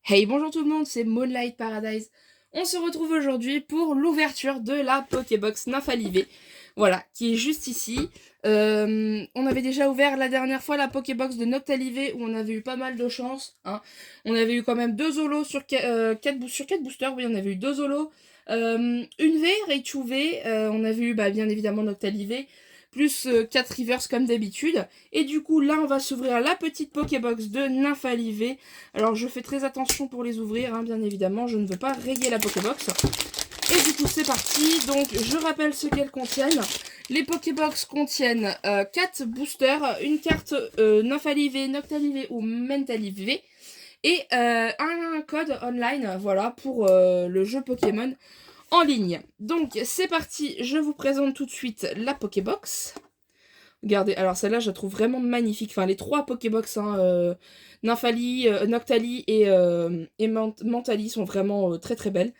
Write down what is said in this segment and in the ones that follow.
Hey, bonjour tout le monde, c'est Moonlight Paradise. On se retrouve aujourd'hui pour l'ouverture de la Pokébox Nymphalivé. Voilà, qui est juste ici. On avait déjà ouvert la dernière fois la Pokébox de Noctalivé où on avait eu pas mal de chance, hein. On avait eu quand même 2 Zolos sur 4 boosters, oui, on avait eu 2 Zolos. Une V, Raichu V, on avait eu bien évidemment Noctalivé, plus 4 Rivers comme d'habitude. Et du coup, là, on va s'ouvrir la petite Pokébox de Nymphalivé. Alors je fais très attention pour les ouvrir, hein, bien évidemment, je ne veux pas rayer la Pokébox. Et du coup c'est parti, donc je rappelle ce qu'elles contiennent. Les Pokébox contiennent 4 boosters, une carte Nymphalivé, Noctalivé ou Mentalivé, et un code online, voilà, pour le jeu Pokémon en ligne. Donc c'est parti, je vous présente tout de suite la Pokébox. Regardez, alors celle-là, je la trouve vraiment magnifique. Enfin, les 3 Pokébox, hein, Nymphali, Noctali et Mentali sont vraiment très très belles.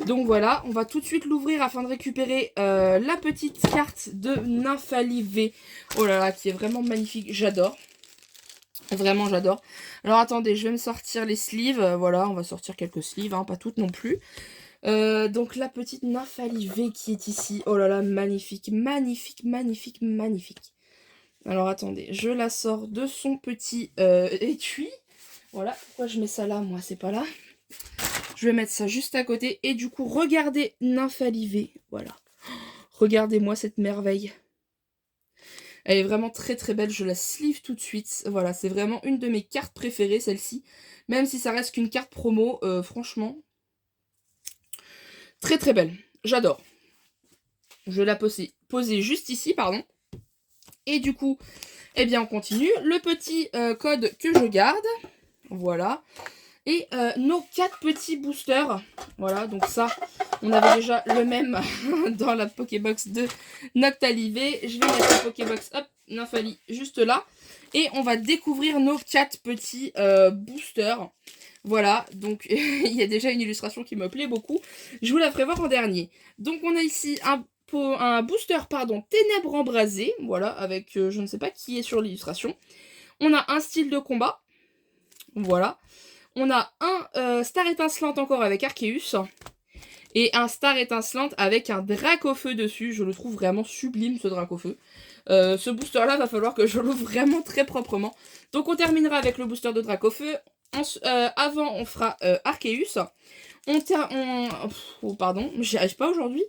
Donc voilà, on va tout de suite l'ouvrir afin de récupérer la petite carte de Nymphalivé. Oh là là, qui est vraiment magnifique, j'adore. Vraiment, j'adore. Alors attendez, je vais me sortir les sleeves. Voilà, on va sortir quelques sleeves, hein, pas toutes non plus. Donc la petite Nymphalivé qui est ici. Oh là là, magnifique, magnifique, magnifique, magnifique. Alors attendez, je la sors de son petit étui. Voilà, pourquoi je mets ça là, moi, c'est pas là. Je vais mettre ça juste à côté. Et du coup, regardez Nymphalivé. Voilà. Regardez-moi cette merveille. Elle est vraiment très très belle, je la sleeve tout de suite. Voilà, c'est vraiment une de mes cartes préférées, celle-ci. Même si ça reste qu'une carte promo, franchement. Très très belle, j'adore. Je vais la poser juste ici, pardon. Et du coup, eh bien on continue. Le petit code que je garde. Voilà. Et nos 4 petits boosters. Voilà, donc ça, on avait déjà le même dans la Pokébox de Noctalivé. Je vais mettre la Pokébox, hop, Nymphali, juste là. Et on va découvrir nos 4 petits boosters. Voilà, donc il y a déjà une illustration qui me plaît beaucoup. Je vous la ferai voir en dernier. Donc on a ici un booster, pardon, Ténèbres embrasées. Voilà, avec je ne sais pas qui est sur l'illustration. On a un style de combat. Voilà. On a un Star étincelante encore avec Arceus. Et un Star étincelante avec un Dracofeu dessus. Je le trouve vraiment sublime, ce Dracofeu. Ce booster-là, va falloir que je l'ouvre vraiment très proprement. Donc on terminera avec le booster de Dracofeu. Avant, on fera Arceus. Oh, pardon, j'y arrive pas aujourd'hui.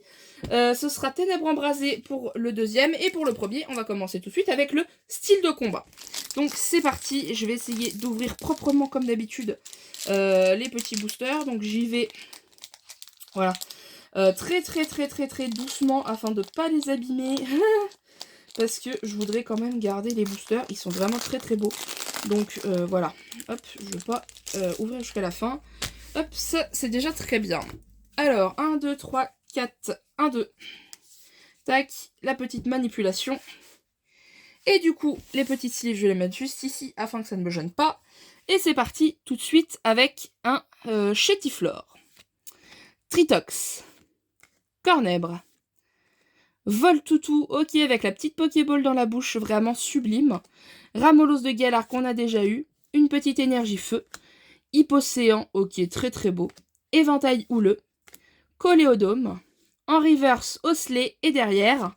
Ce sera Ténèbres embrasées pour le deuxième. Et pour le premier, on va commencer tout de suite avec le style de combat. Donc c'est parti, je vais essayer d'ouvrir proprement comme d'habitude les petits boosters. Donc j'y vais, voilà, très très très très très doucement afin de ne pas les abîmer. Parce que je voudrais quand même garder les boosters, ils sont vraiment très très beaux. Donc voilà, hop, je ne vais pas ouvrir jusqu'à la fin. Hop, ça c'est déjà très bien. Alors, 1, 2, 3, 4, 1, 2. Tac, la petite manipulation. Et du coup, les petites sleeves, je vais les mettre juste ici afin que ça ne me gêne pas. Et c'est parti tout de suite avec un Chétiflore, Tritox, Cornèbre, Voltoutou, ok, avec la petite Pokéball dans la bouche, vraiment sublime. Ramolos de Galar qu'on a déjà eu. Une petite énergie feu. Hippocéan, ok, très très beau. Éventail houleux. Coléodome. En reverse, Osley et derrière.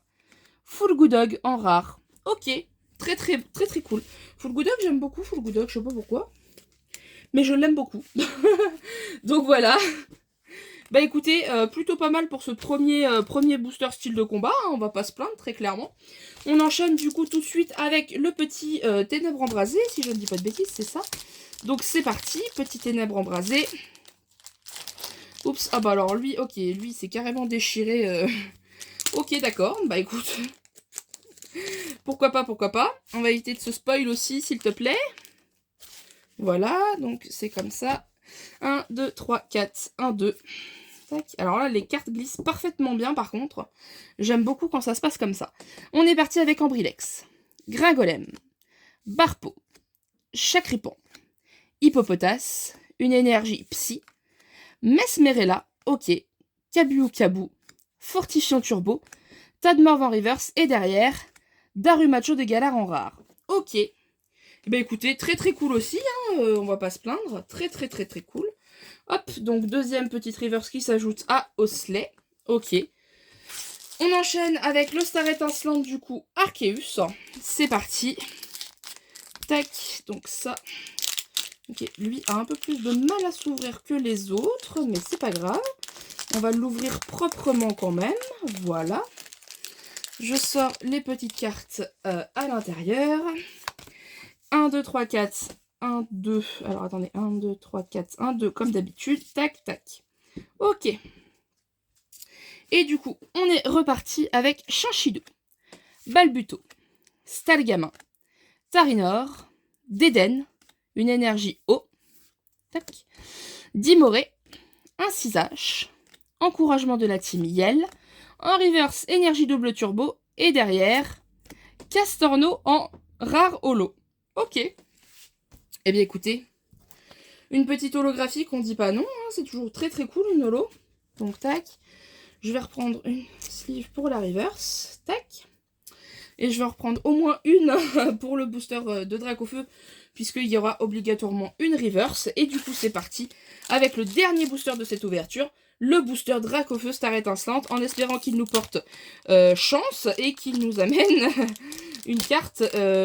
Fulgudog en rare. Ok, très très très très cool. Fulgudog, j'aime beaucoup Fulgudog, je sais pas pourquoi. Mais je l'aime beaucoup. Donc voilà. Bah écoutez, plutôt pas mal pour ce premier booster style de combat, hein, on va pas se plaindre très clairement. On enchaîne du coup tout de suite avec le petit Ténèbres embrasées, si je ne dis pas de bêtises, c'est ça. Donc c'est parti, petit Ténèbres embrasées. Oups, ah bah alors lui, ok, lui c'est carrément déchiré. Ok d'accord, bah écoute. Pourquoi pas, pourquoi pas. On va éviter de se spoil aussi, s'il te plaît. Voilà, donc c'est comme ça. 1, 2, 3, 4, 1, 2. Tac. Alors là, les cartes glissent parfaitement bien par contre. J'aime beaucoup quand ça se passe comme ça. On est parti avec Ambrilex, Gringolem, Barpo, Chacripan, Hippopotas, une énergie Psy, Mesmerella, ok, Kabu Kabu, Fortifiant Turbo, Tadmorve en reverse et derrière, Darumacho de Galar en rare. Ok. Bah écoutez, très très cool aussi, hein, on va pas se plaindre. Très très très très cool. Hop, donc deuxième petite reverse qui s'ajoute à Osley. Ok. On enchaîne avec le Star étincelante du coup Arceus. C'est parti. Tac, donc ça. Ok, lui a un peu plus de mal à s'ouvrir que les autres, mais c'est pas grave. On va l'ouvrir proprement quand même. Voilà. Je sors les petites cartes à l'intérieur. 1, 2, 3, 4. 1, 2. Alors attendez. 1, 2, 3, 4. 1, 2 comme d'habitude. Tac, tac. Ok. Et du coup, on est reparti avec Chinchidou, Balbuto, Stalgamin, Tarinor, Déden, une énergie eau, tac, Dimoré, un 6H, encouragement de la team Yell, en reverse énergie double turbo, et derrière, Castorno en rare holo. Ok. Eh bien écoutez, une petite holographique, on dit pas non, hein, c'est toujours très très cool une holo. Donc tac, je vais reprendre une sleeve pour la reverse, tac. Et je vais en reprendre au moins une pour le booster de Dracofeu, puisqu'il y aura obligatoirement une reverse. Et du coup, c'est parti avec le dernier booster de cette ouverture, le booster Dracofeu Star étincelante, en espérant qu'il nous porte chance et qu'il nous amène une carte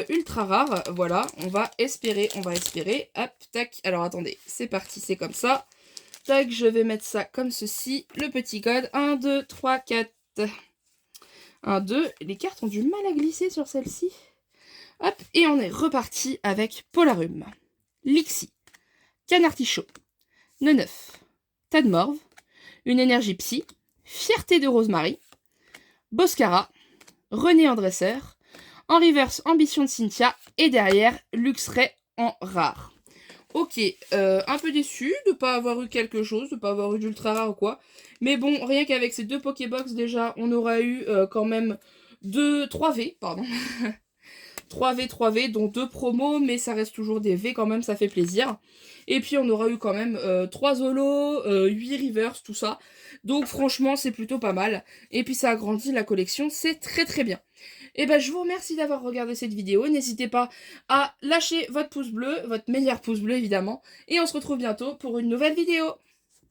ultra rare. Voilà, on va espérer, Hop, tac. Alors attendez, c'est parti, c'est comme ça. Tac, je vais mettre ça comme ceci. Le petit code, 1, 2, 3, 4... 1, 2, les cartes ont du mal à glisser sur celle-ci. Hop, et on est reparti avec Polarum, Lixie, Canartichaud, Neneuf, Tadmorve, une énergie psy, Fierté de Rosemary, Boscara, René en dresseur, en reverse Ambition de Cynthia, et derrière Luxray en rare. Ok, un peu déçu de ne pas avoir eu quelque chose, de ne pas avoir eu d'ultra rare ou quoi. Mais bon, rien qu'avec ces deux Pokébox, déjà, on aura eu quand même 3 V, pardon. 3 V, dont 2 promos, mais ça reste toujours des V quand même, ça fait plaisir. Et puis on aura eu quand même 3 Holo, 8 Reverse, tout ça. Donc franchement, c'est plutôt pas mal. Et puis ça agrandit la collection, c'est très très bien. Et ben je vous remercie d'avoir regardé cette vidéo. N'hésitez pas à lâcher votre pouce bleu, votre meilleur pouce bleu évidemment. Et on se retrouve bientôt pour une nouvelle vidéo.